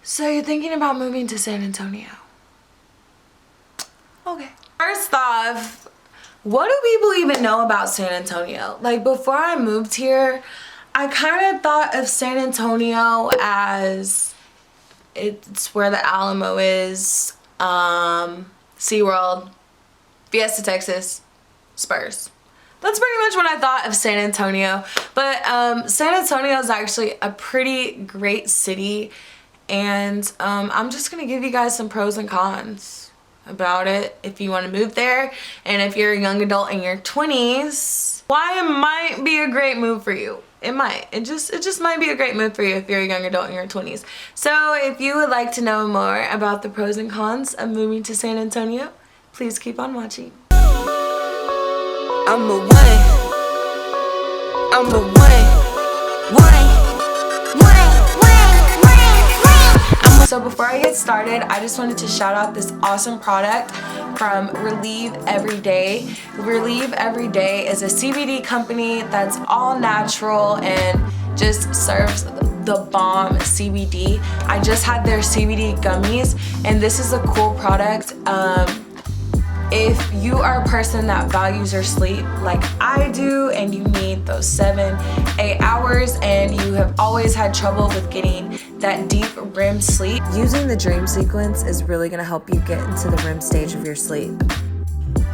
So you're thinking about moving to San Antonio? Okay. First off, what do people even know about San Antonio? Like, before I moved here, I kind of thought of San Antonio as it's where the Alamo is, SeaWorld, Fiesta, Texas, Spurs. That's pretty much what I thought of San Antonio. But San Antonio is actually a pretty great city, and I'm just gonna give you guys some pros and cons about it if you want to move there, and if you're a young adult in your 20s, why it might be a great move for you. It might. It just might be a great move for you if you're a young adult in your 20s. So if you would like to know more about the pros and cons of moving to San Antonio, please keep on watching. I'm a one. I'm a one. So before I get started, I just wanted to shout out this awesome product from Relieve Everyday. Relieve Everyday is a CBD company that's all natural and just serves the bomb CBD. I just had their CBD gummies, and this is a cool product. If you are a person that values your sleep like I do, and you need those 7-8 hours, and you have always had trouble with getting that deep REM sleep, using the dream sequence is really going to help you get into the REM stage of your sleep.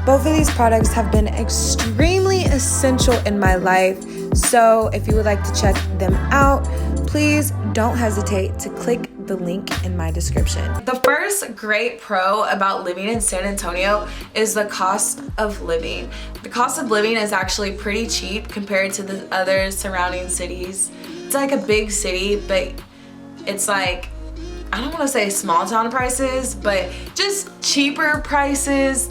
Both of these products have been extremely essential in my life, so if you would like to check them out, please don't hesitate to click the link in my description. The first great pro about living in San Antonio is the cost of living. The cost of living is actually pretty cheap compared to the other surrounding cities. It's like a big city, but it's like, I don't want to say small town prices, but just cheaper prices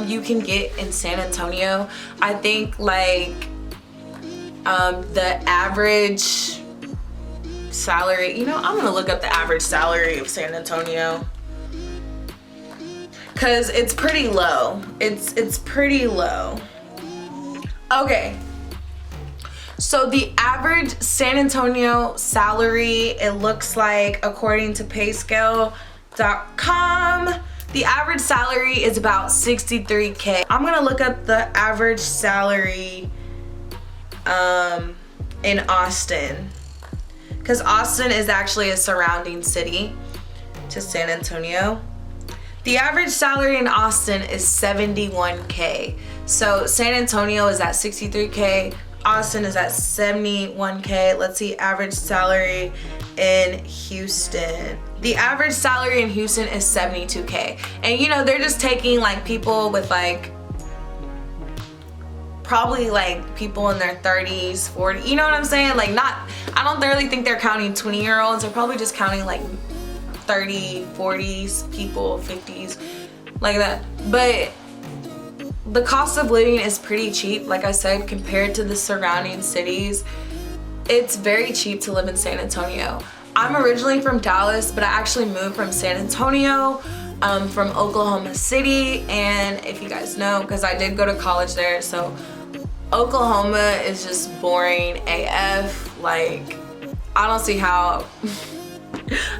you can get in San Antonio. I think like the average salary, I'm gonna look up the average salary of San Antonio, because it's pretty low. It's pretty low. Okay, so the average San Antonio salary, it looks like, according to payscale.com, the average salary is about $63K. I'm gonna look up the average salary in Austin, because Austin is actually a surrounding city to San Antonio. The average salary in Austin is $71K. So San Antonio is at $63K, Austin is at $71K. Let's see average salary in Houston. The average salary in Houston is $72K. And they're just taking like people with like, probably like people in their 30s, 40, you know what I'm saying? Like, I don't really think they're counting 20-year-olds. They're probably just counting like 30, 40s people, 50s, like that. But the cost of living is pretty cheap, like I said, compared to the surrounding cities. It's very cheap to live in San Antonio. I'm originally from Dallas, but I actually moved from San Antonio, from Oklahoma City. And if you guys know, because I did go to college there, so Oklahoma is just boring AF. Like, I don't see how.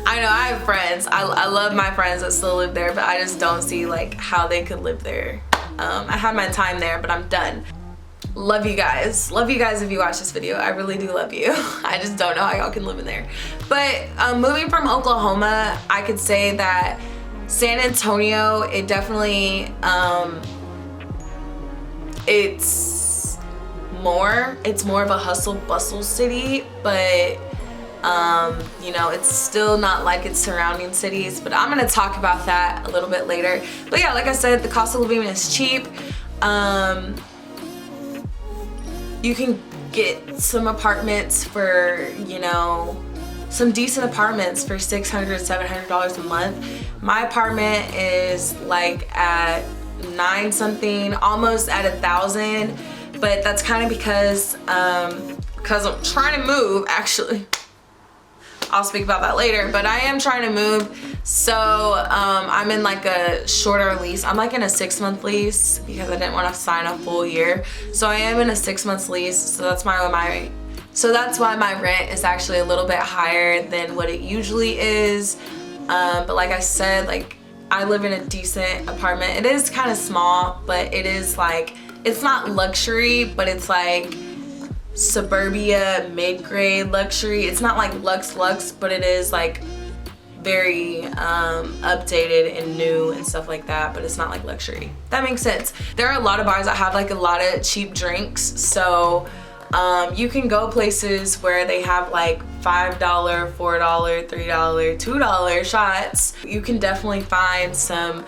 I know I have friends. I love my friends that still live there, but I just don't see like how they could live there. I had my time there, but I'm done. Love you guys. Love you guys if you watch this video. I really do love you. I just don't know how y'all can live in there. But moving from Oklahoma, I could say that San Antonio, it definitely, it's more of a hustle bustle city, but it's still not like its surrounding cities. But I'm gonna talk about that a little bit later. But yeah, like I said, the cost of living is cheap. You can get some apartments for, some decent apartments for $600, $700 a month. My apartment is like at 9 something, almost at 1,000, but that's kind of because I'm trying to move, actually. I'll speak about that later, but I am trying to move, so I'm in like a shorter lease. I'm like in a 6-month lease because I didn't want to sign a full year, so I am in a 6-month lease. So that's why my So that's why my rent is actually a little bit higher than what it usually is. But like I said, like I live in a decent apartment. It is kind of small, but it is like, it's not luxury, but it's like suburbia mid-grade luxury. It's not like luxe, but it is like very updated and new and stuff like that, but it's not like luxury. That makes sense. There are a lot of bars that have like a lot of cheap drinks, so you can go places where they have like $5, $4, $3, $2 shots. You can definitely find some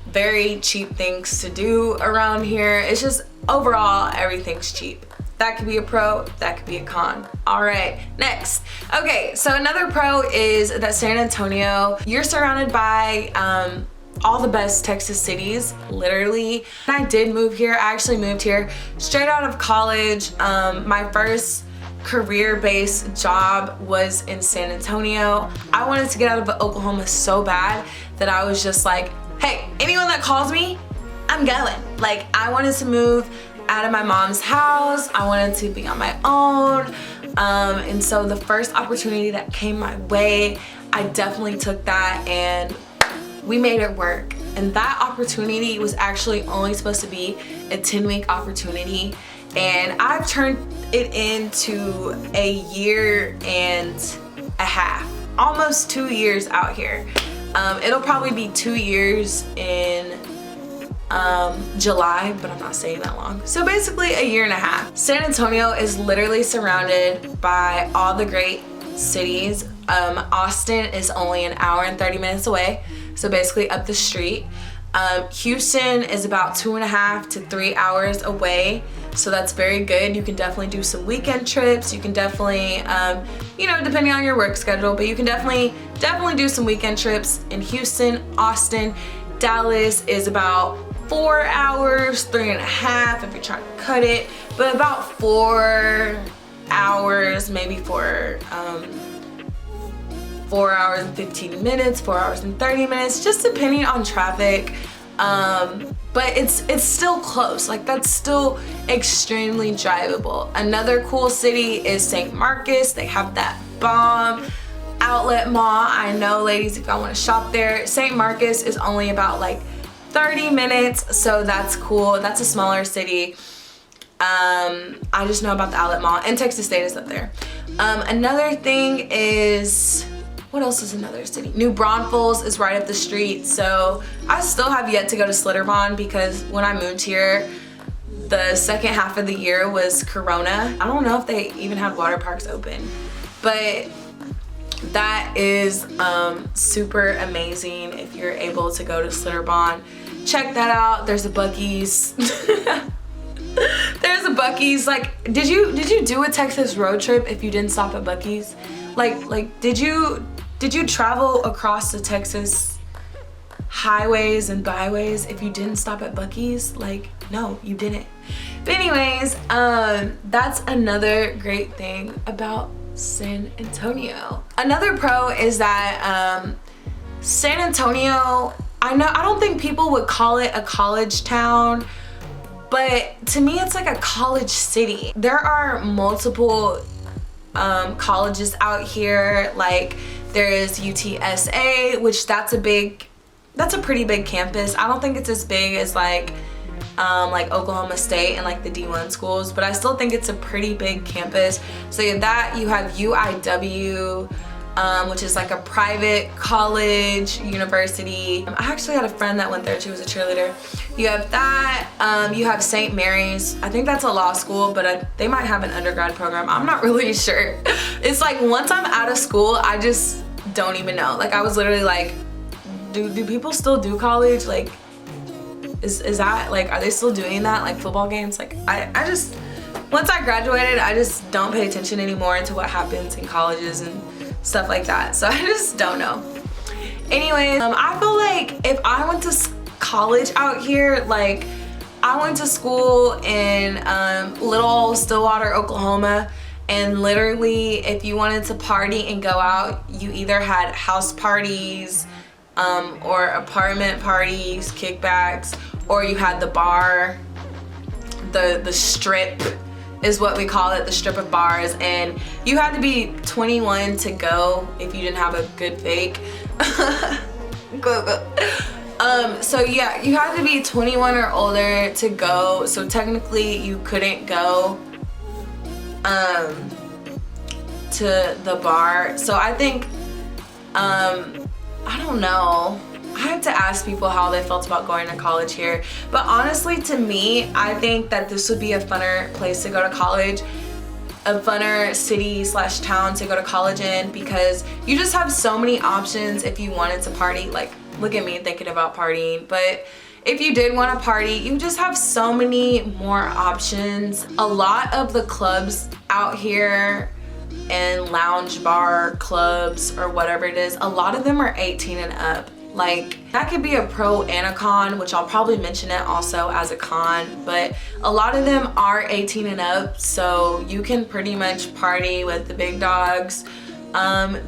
very cheap things to do around here. It's just overall everything's cheap. That could be a pro, that could be a con. All right, next. Okay, so another pro is that San Antonio, you're surrounded by all the best Texas cities, literally. I did move here. I actually moved here straight out of college. My first career-based job was in San Antonio. I wanted to get out of Oklahoma so bad that I was just like, hey, anyone that calls me, I'm going. Like, I wanted to move out of my mom's house. I wanted to be on my own. And so the first opportunity that came my way, I definitely took that and we made it work. And that opportunity was actually only supposed to be a 10-week opportunity. And I've turned it into a year and a half, almost 2 years out here. It'll probably be 2 years in July, but I'm not staying that long. So basically a year and a half. San Antonio is literally surrounded by all the great cities. Austin is only an hour and 30 minutes away, so basically up the street. Houston is about 2.5 to 3 hours away, so that's very good. You can definitely do some weekend trips. You can definitely, you know, depending on your work schedule, but you can definitely do some weekend trips in Houston. Austin, Dallas is about 4 hours, 3.5 if you're trying to cut it, but about 4 hours, maybe 4 hours and 15 minutes, 4 hours and 30 minutes, just depending on traffic. But it's still close. Like, that's still extremely drivable. Another cool city is St. Marcus. They have that bomb outlet mall. I know, ladies, if y'all want to shop there, St. Marcus is only about like 30 minutes, so that's cool. That's a smaller city. I just know about the outlet mall, and Texas State is up there. Another thing is, what else is another city? New Braunfels is right up the street. So I still have yet to go to Schlitterbahn because when I moved here, the second half of the year was Corona. I don't know if they even had water parks open, but that is super amazing if you're able to go to Schlitterbahn. Check that out. There's a Buc-ee's. There's a Buc-ee's. Like, did you do a Texas road trip if you didn't stop at Buc-ee's? Like did you travel across the Texas highways and byways if you didn't stop at Buc-ee's? Like, no, you didn't. But anyways, that's another great thing about San Antonio. Another pro is that San Antonio, I don't think people would call it a college town, but to me it's like a college city. There are multiple colleges out here. Like, there is UTSA, which that's a pretty big campus. I don't think it's as big as like Oklahoma State and like the D1 schools, but I still think it's a pretty big campus. So you have that, you have UIW, which is like a private college university. I actually had a friend that went there. She was a cheerleader. You have that. You have St. Mary's. I think that's a law school, but they might have an undergrad program. I'm not really sure. It's like, once I'm out of school, I just don't even know. Like, I was literally like, do people still do college? Like, is that, like, are they still doing that, like football games? Like, I just, once I graduated, I just don't pay attention anymore to what happens in colleges and stuff like that. So I just don't know. Anyways, I feel like if I went to college out here, like, I went to school in little Stillwater, Oklahoma, and literally if you wanted to party and go out, you either had house parties or apartment parties, kickbacks, or you had the bar, the strip is what we call it, the strip of bars, and you had to be 21 to go if you didn't have a good fake. So yeah, you had to be 21 or older to go, so technically you couldn't go to the bar. So I think I don't know, I have to ask people how they felt about going to college here, but honestly, to me, I think that this would be a funner place to go to college, a funner city slash town to go to college in, because you just have so many options if you wanted to party. Like, look at me thinking about partying, but if you did want to party, you just have so many more options. A lot of the clubs out here and lounge bar clubs or whatever it is, a lot of them are 18 and up. Like, that could be a pro and a con, which I'll probably mention it also as a con, but a lot of them are 18 and up, so you can pretty much party with the big dogs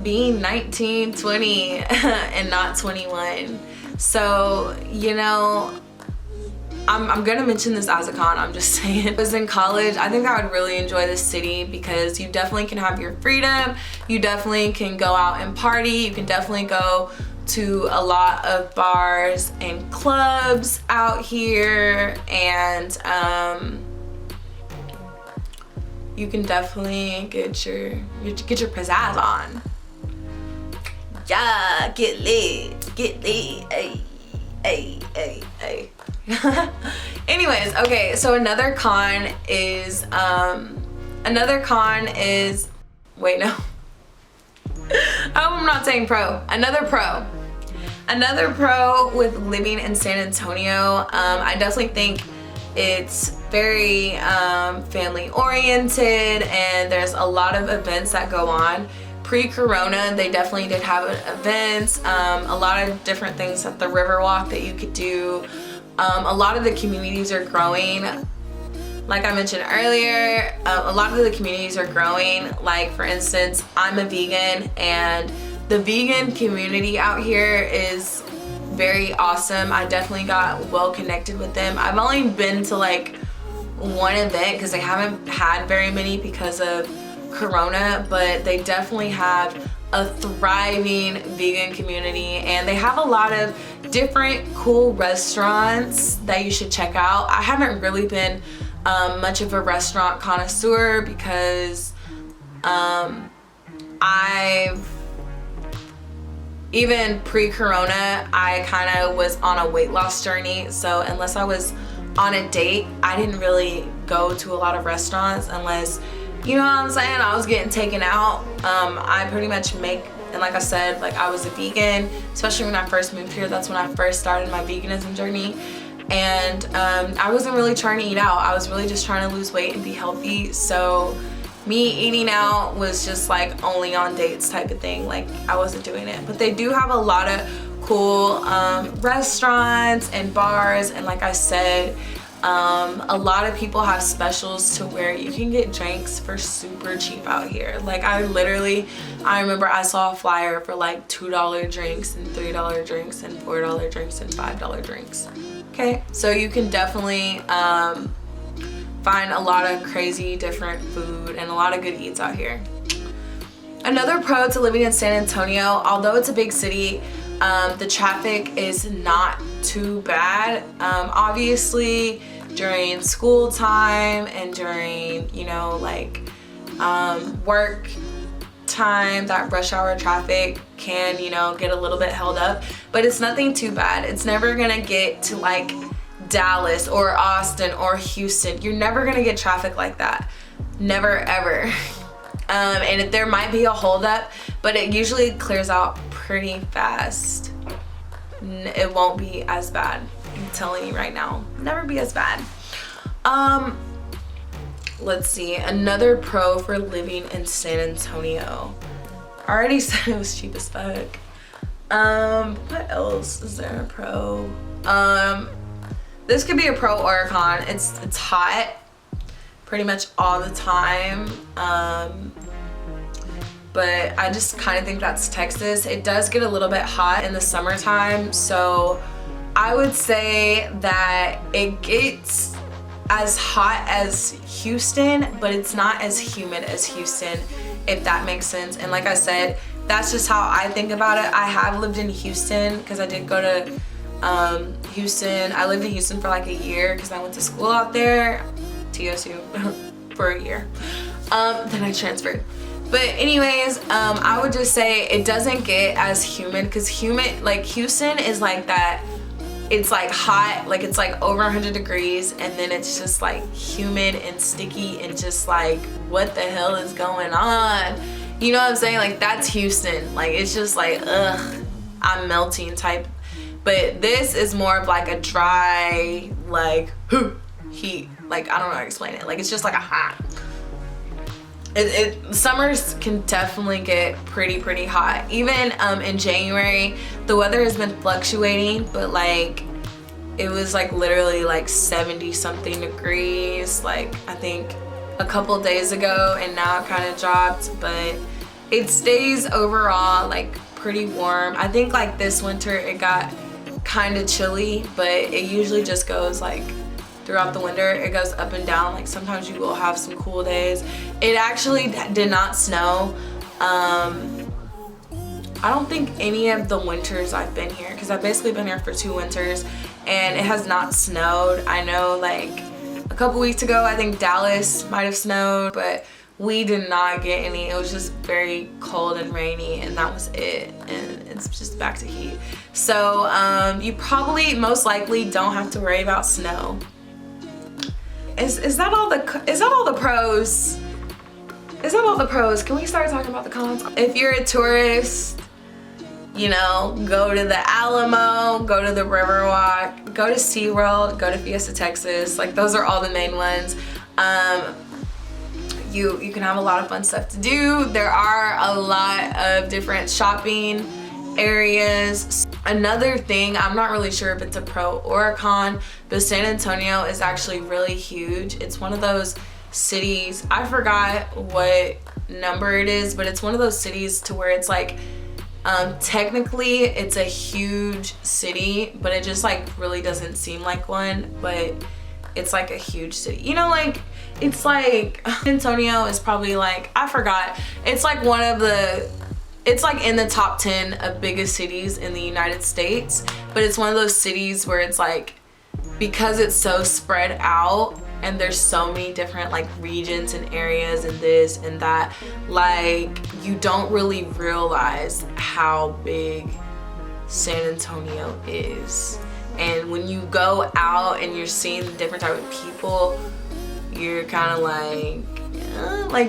being 19, 20 and not 21. So, you know, I'm gonna mention this as a con, I'm just saying. If I was in college, I think I would really enjoy this city because you definitely can have your freedom, you definitely can go out and party, you can definitely go to a lot of bars and clubs out here, and you can definitely get your pizzazz on. Yeah, get lit, ay, ay, ay, ay. Anyways, okay, so another con is wait, no. I hope I'm not saying pro. Another pro with living in San Antonio. I definitely think it's very family oriented, and there's a lot of events that go on. Pre-corona, they definitely did have events, a lot of different things at the Riverwalk that you could do. A lot of the communities are growing. Like I mentioned earlier, a lot of the communities are growing. Like, for instance, I'm a vegan, and the vegan community out here is very awesome. I definitely got well connected with them. I've only been to like one event because they haven't had very many because of Corona, but they definitely have a thriving vegan community, and they have a lot of different cool restaurants that you should check out. I haven't really been much of a restaurant connoisseur because even pre-corona, I kind of was on a weight loss journey, so unless I was on a date, I didn't really go to a lot of restaurants unless, you know what I'm saying, I was getting taken out. I pretty much make, and like I said, like, I was a vegan, especially when I first moved here. That's when I first started my veganism journey. And I wasn't really trying to eat out. I was really just trying to lose weight and be healthy. So me eating out was just like only on dates type of thing. Like, I wasn't doing it. But they do have a lot of cool restaurants and bars, and like I said, a lot of people have specials to where you can get drinks for super cheap out here. Like, I remember I saw a flyer for like $2 drinks and $3 drinks and $4 drinks and $5 drinks. Okay, so you can definitely find a lot of crazy different food and a lot of good eats out here. Another pro to living in San Antonio, although it's a big city, the traffic is not too bad. Obviously, during school time and during, you know, like work time, that rush hour traffic can, you know, get a little bit held up, but it's nothing too bad. It's never gonna get to like Dallas or Austin or Houston. You're never gonna get traffic like that. Never, ever. And there might be a holdup, but it usually clears out pretty fast. It won't be as bad. I'm telling you right now, never be as bad. Let's see, another pro for living in San Antonio. I already said it was cheap as fuck. What else is there a pro? This could be a pro or a con. It's hot pretty much all the time. But I just kind of think that's Texas. It does get a little bit hot in the summertime, so I would say that it gets as hot as Houston, but it's not as humid as Houston, if that makes sense. And like I said, that's just how I think about it. I have lived in Houston because I did go to Houston. I lived in Houston for like a year because I went to school out there, TSU, for a year. Then I transferred. But anyways, I would just say it doesn't get as humid, because humid, like Houston is like that. It's like hot, like it's like over 100 degrees, and then it's just like humid and sticky and just like, what the hell is going on? You know what I'm saying? Like that's Houston. Like it's just like, ugh, I'm melting type. But this is more of like a dry, like heat. Like I don't know how to explain it. Like it's just like a hot. Summers can definitely get pretty hot. Even in January, the weather has been fluctuating, but like it was like literally like 70 something degrees, like I think a couple days ago, and now it kind of dropped, but it stays overall like pretty warm. I think like this winter it got kind of chilly, but it usually just goes like throughout the winter, it goes up and down. Like sometimes you will have some cool days. It actually did not snow. I don't think any of the winters I've been here, because I've basically been here for 2 winters, and it has not snowed. I know like a couple weeks ago, I think Dallas might have snowed, but we did not get any. It was just very cold and rainy, and that was it. And it's just back to heat. So you probably most likely don't have to worry about snow. Is that all the pros? Is that all the pros? Can we start talking about the cons? If you're a tourist, you know, go to the Alamo, go to the Riverwalk, go to SeaWorld, go to Fiesta, Texas. Like those are all the main ones. You can have a lot of fun stuff to do. There are a lot of different shopping areas. Another thing, I'm not really sure if it's a pro or a con, but San Antonio is actually really huge. It's one of those cities, I forgot what number it is, but it's one of those cities to where it's like technically it's a huge city, but it just like really doesn't seem like one, but it's like a huge city. You know, like it's like San Antonio is probably like, I forgot, it's like one of the, it's like in the top 10 of biggest cities in the United States, but it's one of those cities where it's like, because it's so spread out and there's so many different like regions and areas and this and that, like you don't really realize how big San Antonio is. And when you go out and you're seeing the different type of people, you're kind of like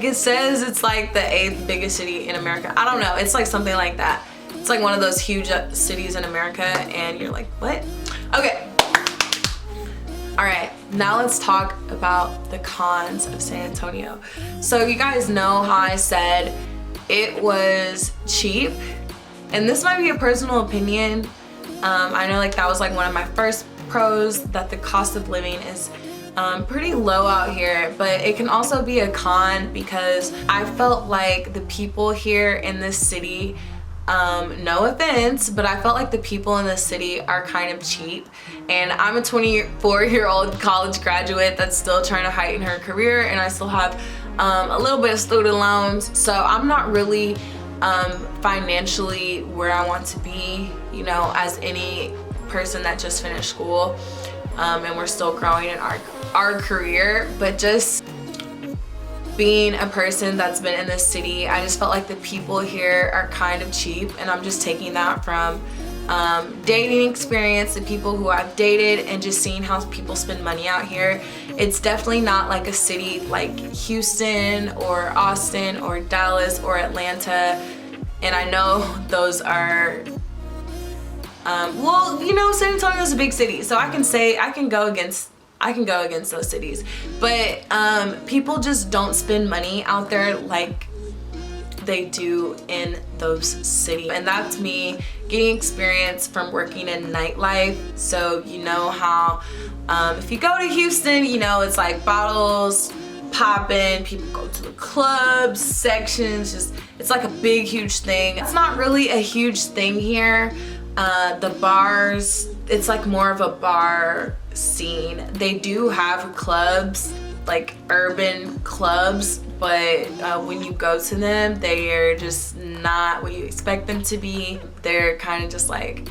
it says it's like the 8th biggest city in America. I don't know, it's like something like that. It's like one of those huge cities in America, and you're like, what? Okay. All right, now let's talk about the cons of San Antonio. So you guys know how I said it was cheap, and this might be a personal opinion. I know like that was like one of my first pros, that the cost of living is pretty low out here, but it can also be a con because I felt like the people here in this city, no offense, but I felt like the people in this city are kind of cheap. And I'm a 24-year-old college graduate that's still trying to heighten her career, and I still have a little bit of student loans, so I'm not really financially where I want to be, you know, as any person that just finished school, and we're still growing in our career. But just being a person that's been in this city, I just felt like the people here are kind of cheap, and I'm just taking that from dating experience, the people who I've dated, and just seeing how people spend money out here. It's definitely not like a city like Houston or Austin or Dallas or Atlanta, and I know those are well, you know, San Antonio is a big city, so I can go against those cities, but people just don't spend money out there like they do in those cities. And that's me getting experience from working in nightlife. So you know how if you go to Houston, you know, it's like bottles popping, people go to the clubs, sections, just it's like a big huge thing. It's not really a huge thing here. The bars, it's like more of a bar scene. They do have clubs, like urban clubs, but when you go to them, they are just not what you expect them to be. They're kind of just like,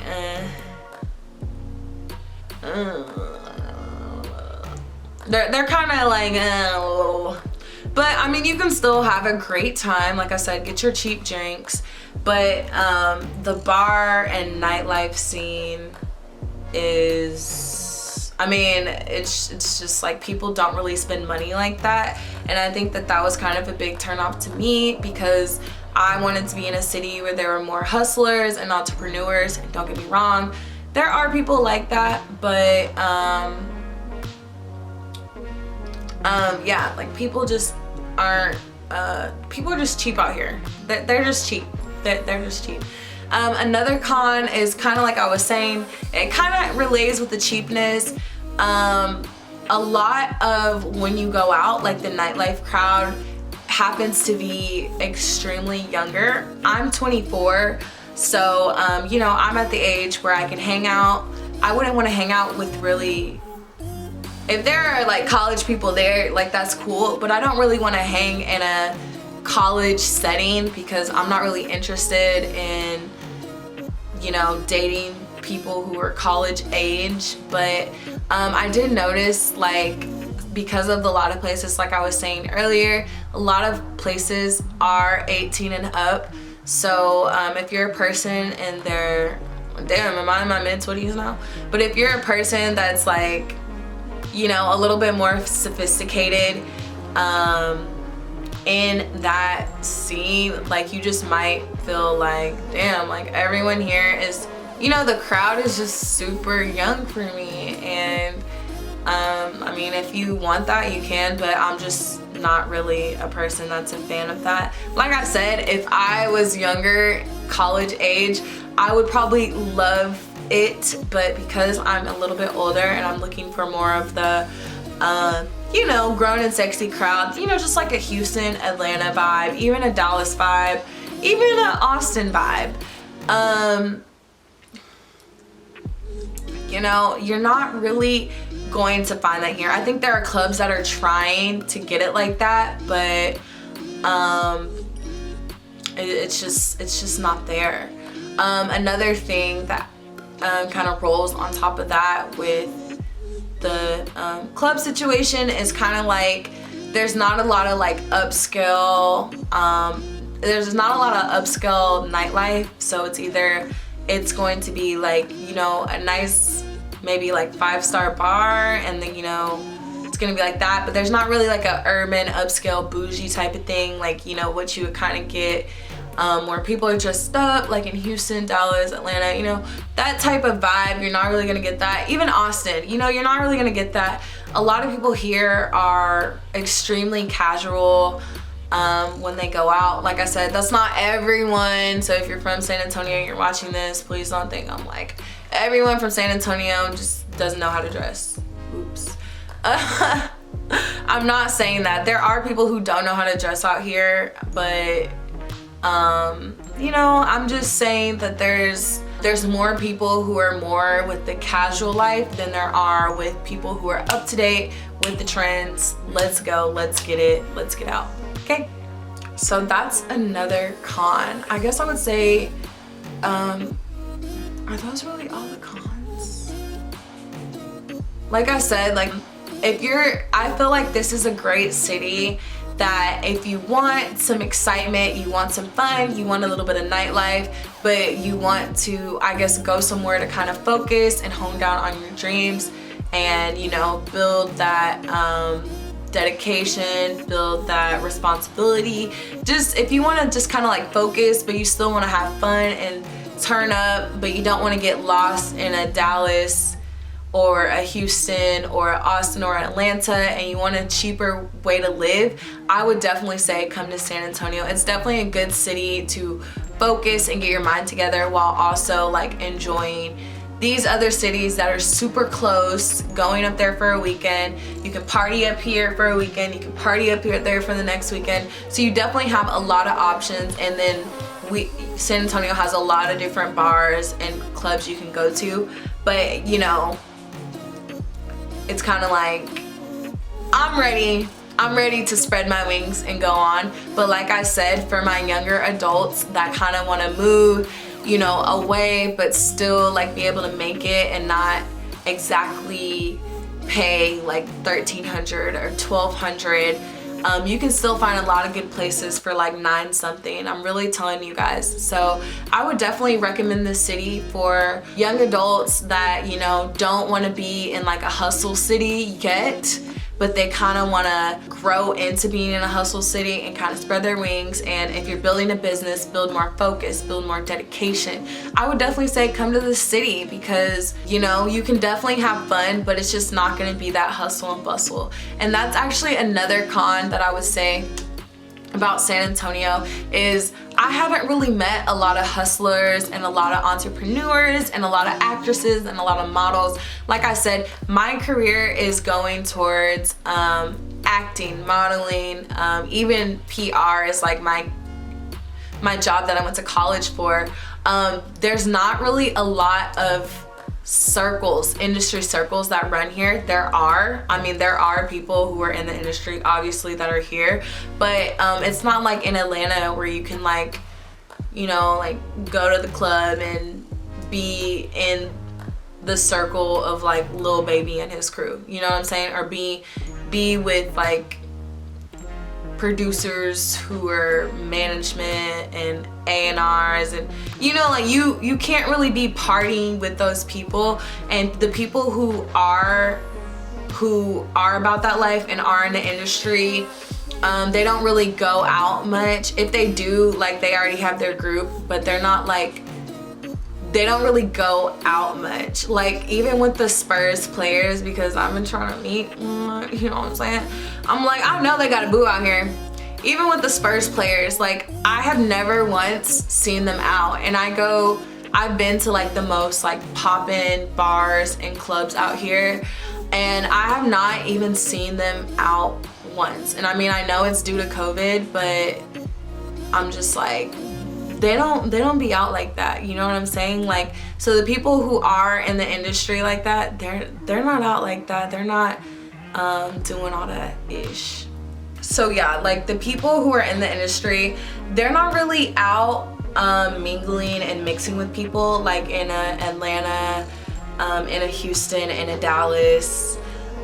they're kind of like, but I mean, you can still have a great time. Like I said, get your cheap drinks, but the bar and nightlife scene is, I mean, it's just like people don't really spend money like that. And I think that was kind of a big turn off to me, because I wanted to be in a city where there were more hustlers and entrepreneurs. And don't get me wrong, there are people like that, but yeah, like people just aren't, people are just cheap out here. They're just cheap. They're just cheap. Another con is kind of like I was saying, it kind of relates with the cheapness. A lot of when you go out, like the nightlife crowd happens to be extremely younger. I'm 24, so you know, I'm at the age where I can hang out. I wouldn't want to hang out with really, if there are like college people there, like that's cool, but I don't really want to hang in a college setting, because I'm not really interested in, you know, dating people who are college age. But I did notice, like, because of a lot of places, like I was saying earlier, a lot of places are 18 and up. So if you're a person and damn, am I in my mid-20s now? But if you're a person that's like, you know, a little bit more sophisticated in that scene, like you just might feel like, damn, like everyone here is, you know, the crowd is just super young for me. And I mean, if you want that, you can, but I'm just not really a person that's a fan of that. Like I said, if I was younger, college age, I would probably love it, but because I'm a little bit older and I'm looking for more of the you know, grown and sexy crowd, you know, just like a Houston, Atlanta vibe, even a Dallas vibe, even an Austin vibe, you know, you're not really going to find that here. I think there are clubs that are trying to get it like that, but it's just not there. Another thing that kind of rolls on top of that with the club situation is kind of like there's not a lot of like upscale, there's not a lot of upscale nightlife. So it's going to be like, you know, a nice maybe like 5-star bar, and then, you know, it's gonna be like that, but there's not really like a urban upscale bougie type of thing, like, you know, what you would kind of get where people are dressed up, like in Houston, Dallas, Atlanta, you know, that type of vibe. You're not really gonna get that. Even Austin, you know, you're not really gonna get that. A lot of people here are extremely casual when they go out. Like I said, that's not everyone. So if you're from San Antonio and you're watching this, please don't think I'm like, everyone from San Antonio just doesn't know how to dress. Oops. I'm not saying that. There are people who don't know how to dress out here, but you know, I'm just saying that there's more people who are more with the casual life than there are with people who are up to date with the trends. Let's go, let's get it, let's get out. Okay, so that's another con. I guess I would say, are those really all the cons? Like I said, like I feel like this is a great city that if you want some excitement, you want some fun, you want a little bit of nightlife, but you want to, I guess, go somewhere to kind of focus and hone down on your dreams and, you know, build that dedication, build that responsibility. Just if you want to just kind of like focus, but you still want to have fun and turn up, but you don't want to get lost in a Dallas or a Houston or Austin or Atlanta, and you want a cheaper way to live, I would definitely say come to San Antonio. It's definitely a good city to focus and get your mind together while also like enjoying these other cities that are super close, going up there for a weekend. You can party up here for a weekend, you can party up here there for the next weekend. So you definitely have a lot of options, and then San Antonio has a lot of different bars and clubs you can go to. But you know, it's kind of like I'm ready to spread my wings and go on. But like I said, for my younger adults that kind of want to move, you know, away but still like be able to make it and not exactly pay like $1,300 or $1,200, you can still find a lot of good places for like 9 something. I'm really telling you guys. So I would definitely recommend this city for young adults that, you know, don't want to be in like a hustle city yet, but they kind of want to grow into being in a hustle city and kind of spread their wings. And if you're building a business, build more focus, build more dedication. I would definitely say come to the city because, you know, you can definitely have fun, but it's just not going to be that hustle and bustle. And that's actually another con that I would say about San Antonio is I haven't really met a lot of hustlers and a lot of entrepreneurs and a lot of actresses and a lot of models. Like I said, my career is going towards acting, modeling, even PR is like my job that I went to college for. There's not really a lot of industry circles that run here. There are people who are in the industry obviously that are here, but it's not like in Atlanta where you can like, you know, like go to the club and be in the circle of like Lil Baby and his crew, you know what I'm saying, or be with like producers who are management and A&Rs, and you know, like you can't really be partying with those people. And the people who are about that life and are in the industry, they don't really go out much. If they do, like they already have their group, but they're not like, they don't really go out much. Like even with the Spurs players, because I've been trying to meet, you know what I'm saying? I'm like, I know they got a boo out here. Even with the Spurs players, like I have never once seen them out. And I've been to like the most like poppin' bars and clubs out here, and I have not even seen them out once. And I mean, I know it's due to COVID, but I'm just like, they don't be out like that, you know what I'm saying? Like, so the people who are in the industry like that, they're not out like that. They're not doing all that ish. So yeah, like the people who are in the industry, they're not really out mingling and mixing with people like in a Atlanta, in a Houston, in a Dallas,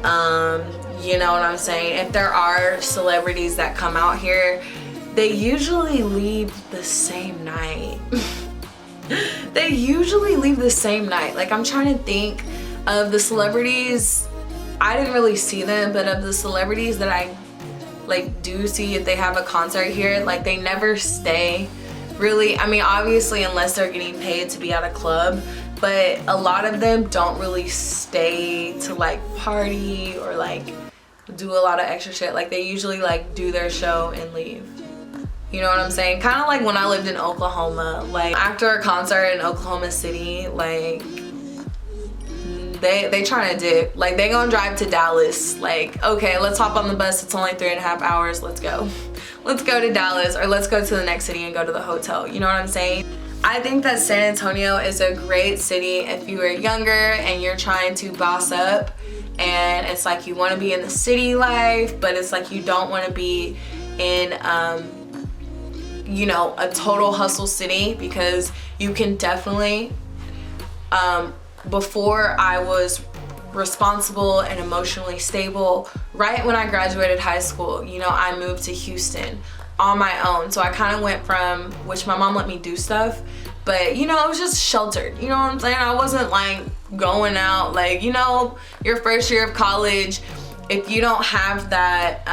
you know what I'm saying? If there are celebrities that come out here, they usually leave the same night. They usually leave the same night. Like I'm trying to think of the celebrities, I didn't really see them, but of the celebrities that I like do see, if they have a concert here, like they never stay really. I mean, obviously unless they're getting paid to be at a club, but a lot of them don't really stay to like party or like do a lot of extra shit. Like they usually like do their show and leave. You know what I'm saying? Kind of like when I lived in Oklahoma, like after a concert in Oklahoma City, like they trying to dip. Like they gonna drive to Dallas. Like, okay, let's hop on the bus. It's only 3.5 hours. Let's go. Let's go to Dallas, or let's go to the next city and go to the hotel. You know what I'm saying? I think that San Antonio is a great city if you are younger and you're trying to boss up, and it's like you want to be in the city life, but it's like you don't want to be in you know, a total hustle city, because you can definitely before I was responsible and emotionally stable, right when I graduated high school, you know, I moved to Houston on my own. So I kind of went from, which my mom let me do stuff, but you know, it was just sheltered, you know what I'm saying? I wasn't like going out, like, you know, your first year of college, if you don't have that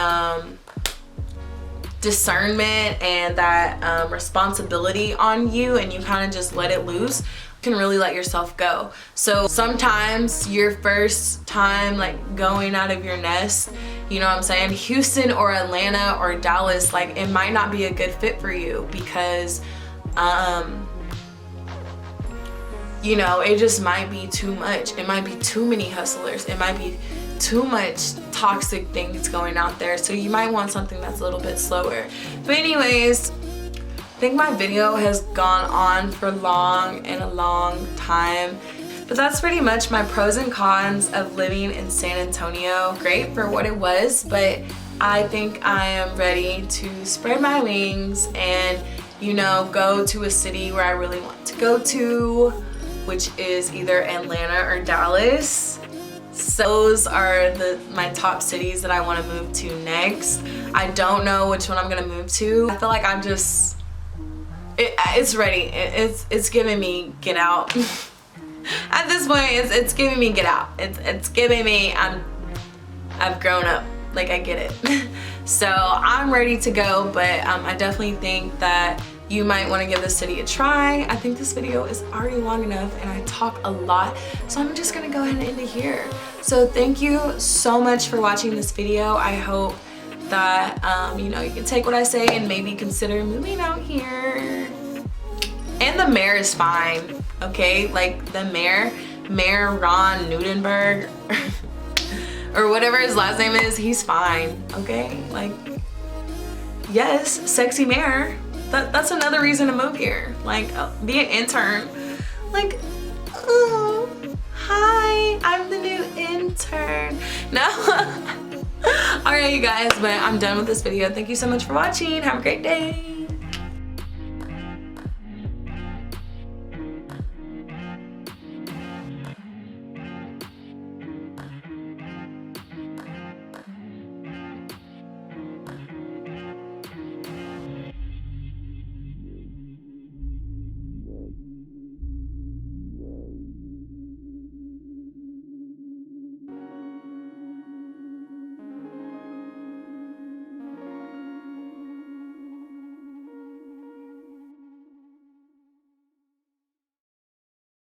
discernment and that responsibility on you, and you kind of just let it loose, you can really let yourself go. So sometimes your first time like going out of your nest, you know what I'm saying, Houston or Atlanta or Dallas, like it might not be a good fit for you, because you know, it just might be too much. It might be too many hustlers. It might be too much toxic things going out there. So you might want something that's a little bit slower. But anyways, I think my video has gone on for a long time. But that's pretty much my pros and cons of living in San Antonio. Great for what it was, but I think I am ready to spread my wings and, you know, go to a city where I really want to go to, which is either Atlanta or Dallas. So those are my top cities that I want to move to next. I don't know which one I'm gonna move to. I feel like I'm just, it's ready. It's giving me get out. At this point, it's giving me get out. It's giving me I've grown up. Like, I get it. So I'm ready to go, but I definitely think that you might want to give this city a try. I think this video is already long enough and I talk a lot, so I'm just gonna go ahead and end it here. So thank you so much for watching this video. I hope that you know, you can take what I say and maybe consider moving out here. And the mayor is fine, okay? Like, the mayor Ron Newdenberg or whatever his last name is, he's fine, okay? Like, yes, sexy mayor. That's another reason to move here. Like, be an intern. Like, oh, hi, I'm the new intern. No. All right, you guys, but I'm done with this video. Thank you so much for watching. Have a great day.